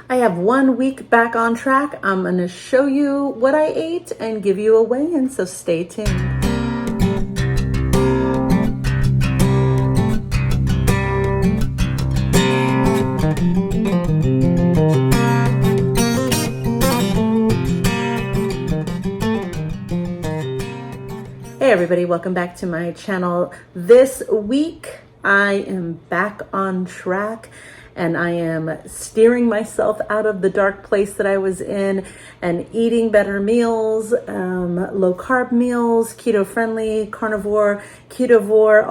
I have 1 week back on track. I'm going to show you what I ate and give you a weigh-in, so stay tuned. Hey everybody, welcome back to my channel. This week I am back on track and I am steering myself out of the dark place that I was in and eating better meals, low carb meals, keto friendly, carnivore, ketovore,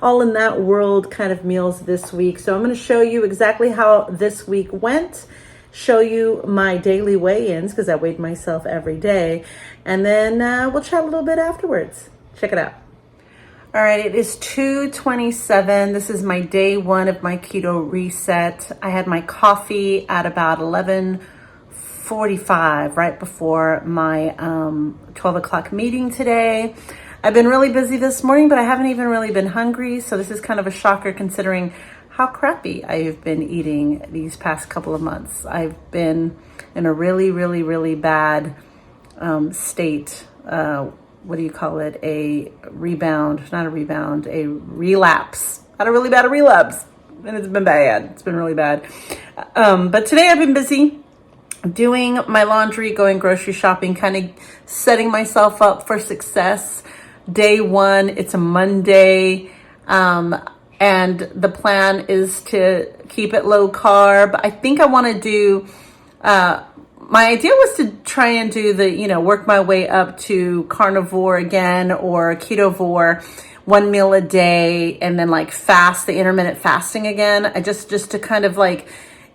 all in that world kind of meals this week. So I'm going to show you exactly how this week went, show you my daily weigh-ins because I weighed myself every day, and then we'll chat a little bit afterwards. Check it out. All right, it is 2:27. This is my day one of my keto reset. I had my coffee at about 11:45, right before my 12 o'clock meeting today. I've been really busy this morning, but I haven't even really been hungry. So this is kind of a shocker considering how crappy I've been eating these past couple of months. I've been in a really bad state. What do you call it? A rebound, not a rebound, a relapse. Not a really bad relapse. And it's been bad. It's been really bad. But today I've been busy doing my laundry, going grocery shopping, kind of setting myself up for success. Day one, it's a Monday. And the plan is to keep it low carb. I think I want to do, my idea was to try and do the, work my way up to carnivore again or ketovore, 1 meal a day, and then like fast, the intermittent fasting again. I just to kind of like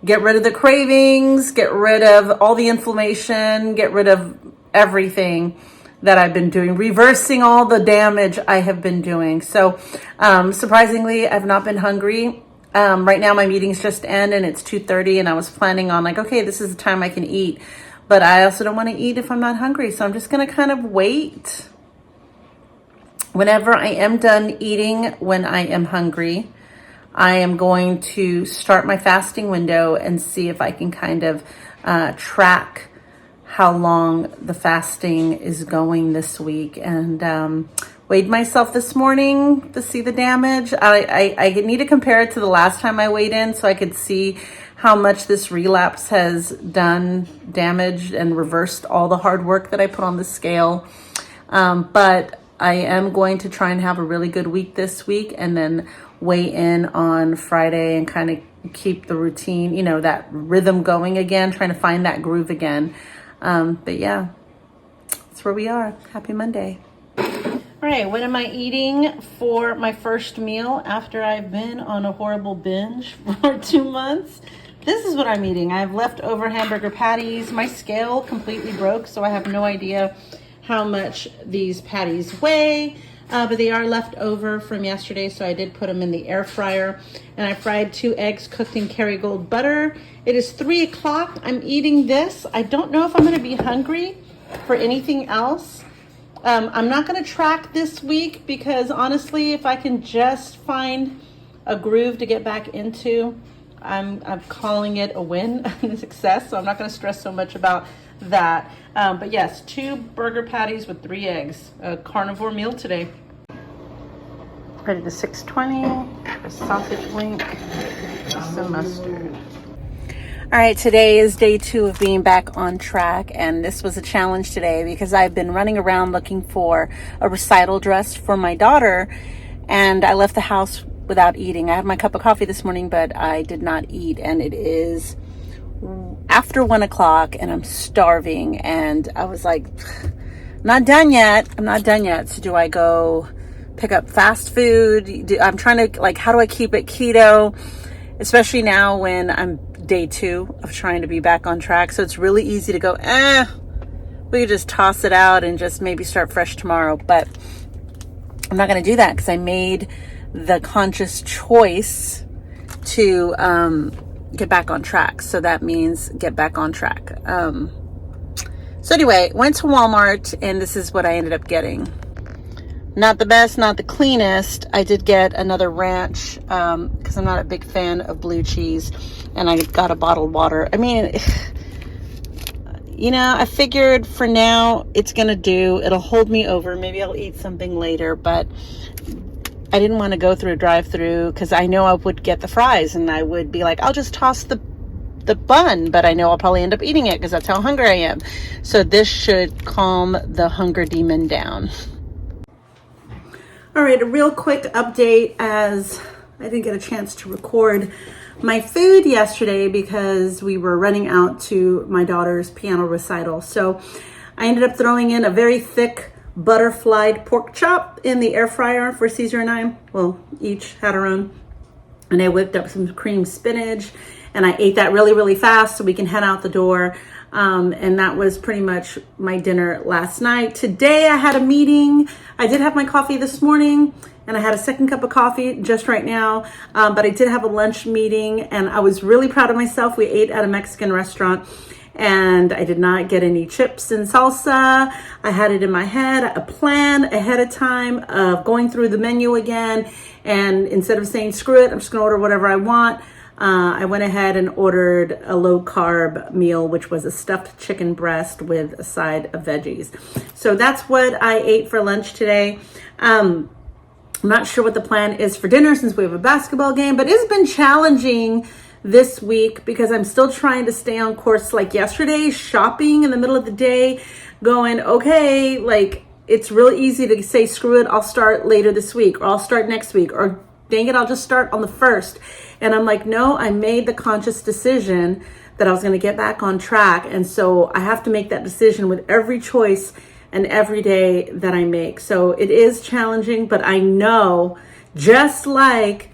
get rid of the cravings, get rid of all the inflammation, get rid of everything that I've been doing, reversing all the damage I have been doing. So surprisingly, I've not been hungry. Right now my meetings just end and it's 2:30 and I was planning on like, okay, this is the time I can eat, but I also don't want to eat if I'm not hungry. So I'm just going to kind of wait. Whenever I am done eating, when I am hungry, I am going to start my fasting window and see if I can kind of track how long the fasting is going this week. And weighed myself this morning to see the damage. I need to compare it to the last time I weighed in so I could see how much this relapse has done damage and reversed all the hard work that I put on the scale. But I am going to try and have a really good week this week and then weigh in on Friday and kind of keep the routine, that rhythm going again, trying to find that groove again. But yeah, that's where we are. Happy Monday. All right, what am I eating for my first meal after I've been on a horrible binge for 2 months? This is what I'm eating. I have leftover hamburger patties. My scale completely broke, so I have no idea how much these patties weigh, but they are left over from yesterday, so I did put them in the air fryer. And I fried 2 eggs cooked in Kerrygold butter. It is 3 o'clock. I'm eating this. I don't know if I'm going to be hungry for anything else. I'm not going to track this week because honestly, if I can just find a groove to get back into, I'm calling it a win and a success. So I'm not going to stress so much about that. But yes, 2 burger patties with 3 eggs, a carnivore meal today. Ready to 620, a sausage link, some mustard. All right, today is day 2 of being back on track, and this was a challenge today because I've been running around looking for a recital dress for my daughter, and I left the house without eating. I had my cup of coffee this morning, but I did not eat, and it is after 1 o'clock, and I'm starving, and I was like, I'm not done yet. So do I go pick up fast food? I'm trying to, like, how do I keep it keto, especially now when I'm day 2 of trying to be back on track. So it's really easy to go, we could just toss it out and just maybe start fresh tomorrow. But I'm not going to do that because I made the conscious choice to get back on track. So that means get back on track. So anyway, went to Walmart and this is what I ended up getting. Not the best, not the cleanest. I did get another ranch because I'm not a big fan of blue cheese, and I got a bottled water. I mean, you know, I figured for now it's gonna do. It'll hold me over. Maybe I'll eat something later, but I didn't want to go through a drive-through because I know I would get the fries and I would be like, I'll just toss the bun, but I know I'll probably end up eating it because that's how hungry I am. So this should calm the hunger demon down. All right, a real quick update, as I didn't get a chance to record my food yesterday because we were running out to my daughter's piano recital. So I ended up throwing in a very thick butterflied pork chop in the air fryer for Caesar and I. Well, each had our own. And I whipped up some cream spinach, and I ate that really, really fast so we can head out the door. And that was pretty much my dinner last night. Today I had a meeting. I did have my coffee this morning, and I had a second cup of coffee just right now. But I did have a lunch meeting, and I was really proud of myself. We ate at a Mexican restaurant, and I did not get any chips and salsa. I had it in my head, a plan ahead of time of going through the menu again. And instead of saying, screw it, I'm just gonna order whatever I want, I went ahead and ordered a low carb meal, which was a stuffed chicken breast with a side of veggies. So that's what I ate for lunch today. I'm not sure what the plan is for dinner since we have a basketball game, but it's been challenging this week because I'm still trying to stay on course. Like yesterday, shopping in the middle of the day, going, okay, like it's real easy to say, screw it, I'll start later this week, or I'll start next week, or dang it, I'll just start on the 1st. And I'm like, no, I made the conscious decision that I was going to get back on track. And so I have to make that decision with every choice and every day that I make. So it is challenging, but I know, just like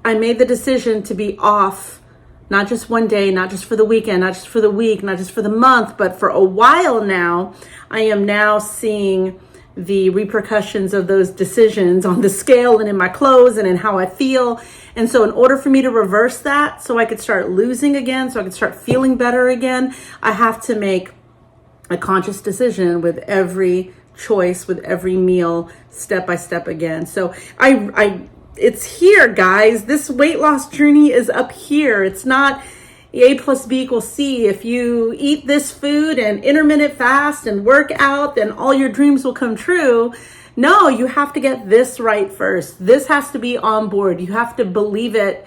I made the decision to be off, not just one day, not just for the weekend, not just for the week, not just for the month, but for a while now, I am now seeing the repercussions of those decisions on the scale and in my clothes and in how I feel. And so in order for me to reverse that, so I could start losing again, so I could start feeling better again, I have to make a conscious decision with every choice, with every meal, step by step again. So it's here, guys. This weight loss journey is up here. It's not A plus B equals C. If you eat this food and intermittent fast and work out, then all your dreams will come true. No, you have to get this right first. This has to be on board. You have to believe it.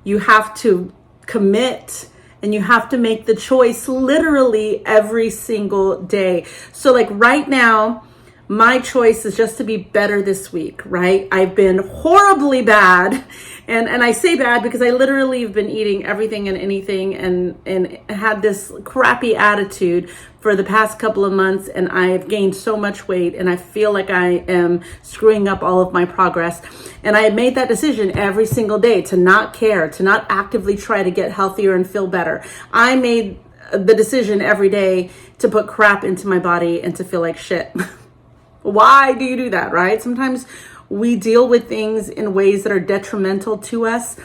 You have to commit, and you have to make the choice literally every single day. So like right now, my choice is just to be better this week, right? I've been horribly bad. And I say bad because I literally have been eating everything and anything and had this crappy attitude for the past couple of months. And I've gained so much weight and I feel like I am screwing up all of my progress. And I have made that decision every single day to not care, to not actively try to get healthier and feel better. I made the decision every day to put crap into my body and to feel like shit. Why do you do that, right? Sometimes we deal with things in ways that are detrimental to us,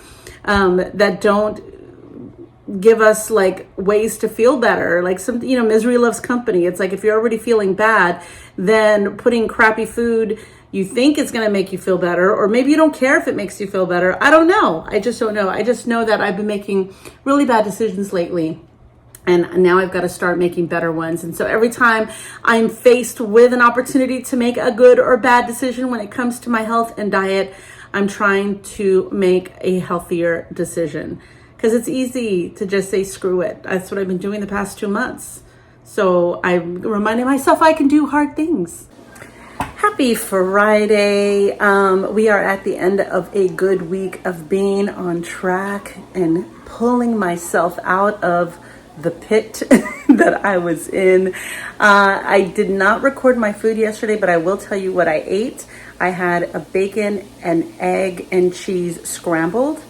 that don't give us like ways to feel better. Like some, misery loves company. It's like if you're already feeling bad, then putting crappy food you think it's going to make you feel better, or maybe you don't care if it makes you feel better. I don't know. I just don't know. I just know that I've been making really bad decisions lately. And now I've got to start making better ones. And so every time I'm faced with an opportunity to make a good or bad decision when it comes to my health and diet, I'm trying to make a healthier decision. Because it's easy to just say, screw it. That's what I've been doing the past 2 months. So I'm reminding myself I can do hard things. Happy Friday. We are at the end of a good week of being on track and pulling myself out of the pit that I was in. I did not record my food yesterday, but I will tell you what I ate. I had a bacon and egg and cheese scrambled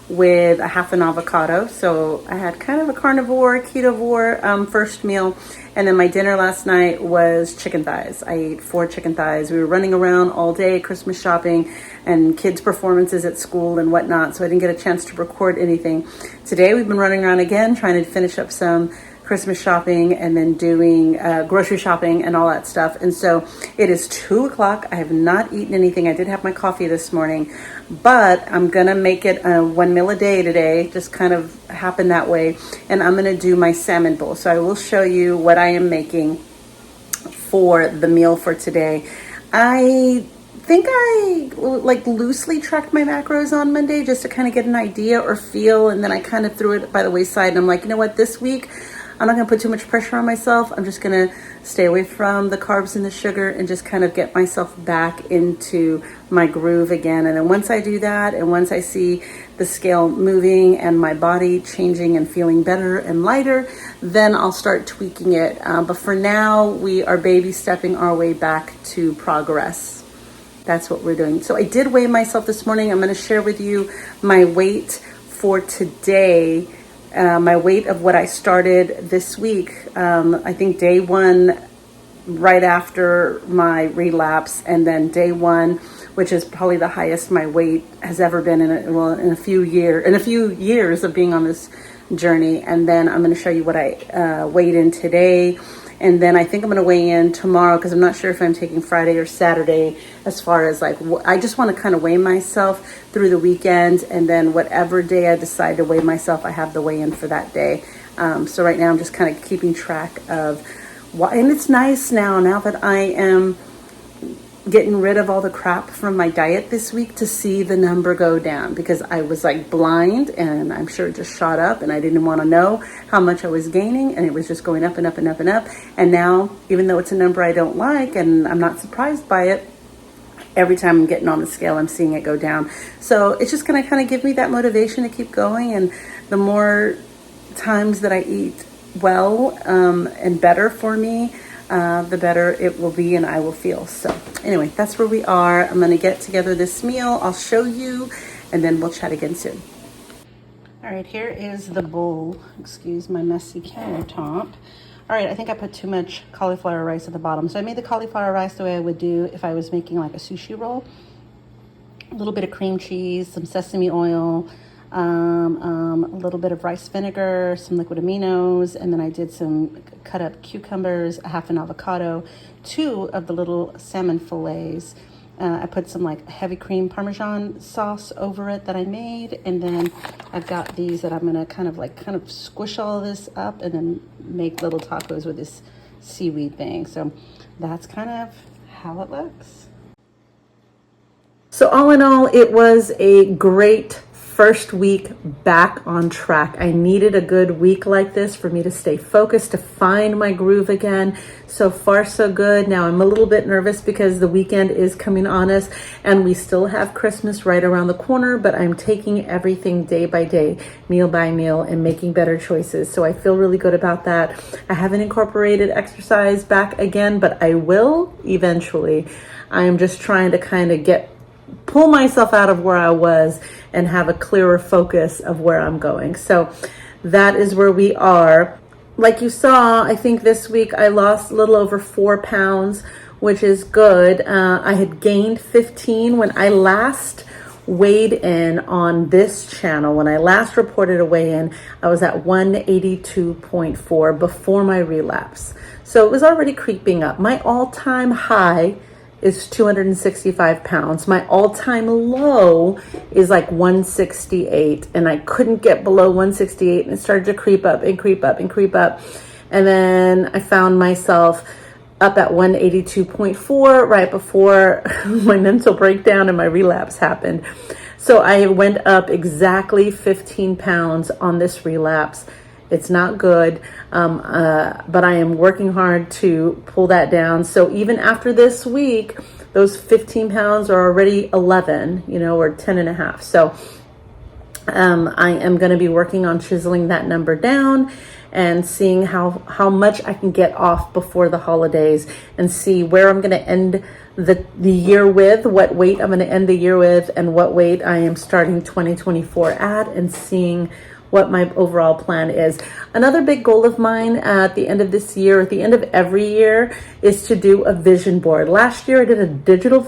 with a half an avocado. So I had kind of a carnivore, ketovore first meal. And then my dinner last night was chicken thighs. I ate 4 chicken thighs. We were running around all day, Christmas shopping and kids' performances at school and whatnot. So I didn't get a chance to record anything. Today we've been running around again, trying to finish up some Christmas shopping and then doing grocery shopping and all that stuff. And so it is 2 o'clock. I have not eaten anything. I did have my coffee this morning, but I'm going to make it one meal a day today. Just kind of happen that way. And I'm going to do my salmon bowl. So I will show you what I am making for the meal for today. I think I like loosely tracked my macros on Monday just to kind of get an idea or feel, and then I kind of threw it by the wayside, and I'm like, you know what, this week I'm not gonna put too much pressure on myself. I'm just gonna stay away from the carbs and the sugar and just kind of get myself back into my groove again. And then once I do that, and once I see the scale moving and my body changing and feeling better and lighter, then I'll start tweaking it. But for now, we are baby stepping our way back to progress. That's what we're doing. So I did weigh myself this morning. I'm going to share with you my weight for today. My weight of what I started this week. I think day one, right after my relapse, and then day one, which is probably the highest my weight has ever been in a few years of being on this journey. And then I'm going to show you what I weighed in today. And then I think I'm going to weigh in tomorrow, because I'm not sure if I'm taking Friday or Saturday, as far as like, I just want to kind of weigh myself through the weekend. And then whatever day I decide to weigh myself, I have the weigh in for that day. So right now I'm just kind of keeping track of and it's nice now that I am getting rid of all the crap from my diet this week, to see the number go down, because I was like blind, and I'm sure it just shot up, and I didn't want to know how much I was gaining, and it was just going up and up and up and up. And now, even though it's a number I don't like and I'm not surprised by it, every time I'm getting on the scale, I'm seeing it go down. So it's just going to kind of give me that motivation to keep going. And the more times that I eat well and better for me, the better it will be and I will feel. So anyway, that's where we are. I'm going to get together this meal. I'll show you, and then we'll chat again soon. All right, here is the bowl. Excuse my messy countertop. All right, I think I put too much cauliflower rice at the bottom. So I made the cauliflower rice the way I would do if I was making like a sushi roll. A little bit of cream cheese, some sesame oil, a little bit of rice vinegar, some liquid aminos, and then I did some cut up cucumbers, a half an avocado, 2 of the little salmon fillets. I put some like heavy cream Parmesan sauce over it that I made, and then I've got these that I'm gonna kind of squish all of this up and then make little tacos with this seaweed thing. So that's kind of how it looks. So all in all, it was a great first week back on track. I needed a good week like this for me to stay focused, to find my groove again. So far, so good. Now I'm a little bit nervous because the weekend is coming on us and we still have Christmas right around the corner, but I'm taking everything day by day, meal by meal, and making better choices. So I feel really good about that. I haven't incorporated exercise back again, but I will eventually. I am just trying to kind of pull myself out of where I was and have a clearer focus of where I'm going. So that is where we are. Like you saw, I think this week I lost a little over 4 pounds, which is good. I had gained 15 when I last weighed in on this channel. When I last reported a weigh-in, I was at 182.4 before my relapse. So it was already creeping up. My all-time high is 265 pounds. My all-time low is like 168, and I couldn't get below 168, and it started to creep up and creep up and creep up. And then I found myself up at 182.4 right before my mental breakdown and my relapse happened. So I went up exactly 15 pounds on this relapse. It's not good, but I am working hard to pull that down. So even after this week, those 15 pounds are already 11, or 10 and a half. So I am going to be working on chiseling that number down and seeing how much I can get off before the holidays, and see where I'm going to end the year with, what weight I'm going to end the year with, and what weight I am starting 2024 at, and seeing what my overall plan is. Another big goal of mine at the end of this year, at the end of every year, is to do a vision board. Last year I did a digital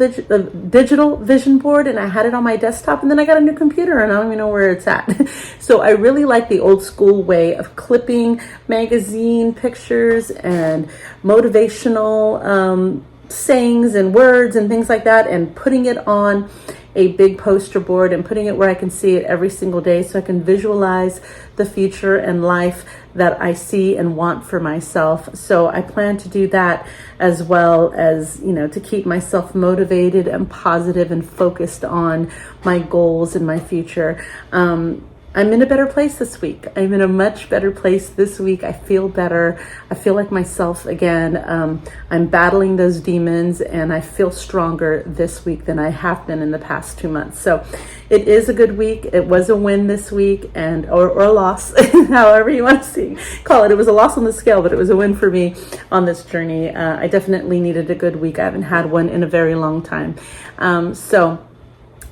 vision board, and I had it on my desktop, and then I got a new computer and I don't even know where it's at. So I really like the old school way of clipping magazine pictures and motivational sayings and words and things like that, and putting it on a big poster board and putting it where I can see it every single day, so I can visualize the future and life that I see and want for myself. So I plan to do that, as well as, you know, to keep myself motivated and positive and focused on my goals and my future. I'm in a better place this week. I'm in a much better place this week. I feel better. I feel like myself again. I'm battling those demons, and I feel stronger this week than I have been in the past 2 months. So it is a good week. It was a win this week, and or a loss, however you want to call it. It was a loss on the scale, but it was a win for me on this journey. I definitely needed a good week. I haven't had one in a very long time. So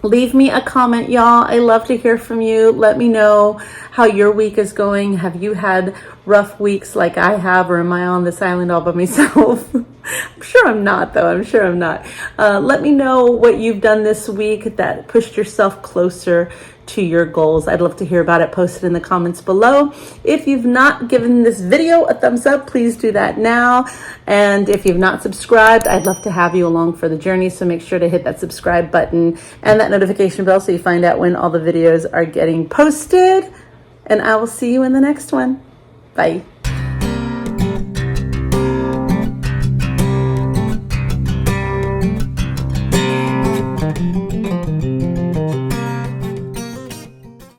leave me a comment, y'all. I love to hear from you. Let me know how your week is going. Have you had rough weeks like I have, or am I on this island all by myself? I'm sure I'm not, though. I'm sure I'm not. Let me know what you've done this week that pushed yourself closer to your goals. I'd love to hear about it. Post it in the comments below. If you've not given this video a thumbs up, please do that now. And if you've not subscribed, I'd love to have you along for the journey. So make sure to hit that subscribe button and that notification bell so you find out when all the videos are getting posted. And I will see you in the next one. Bye.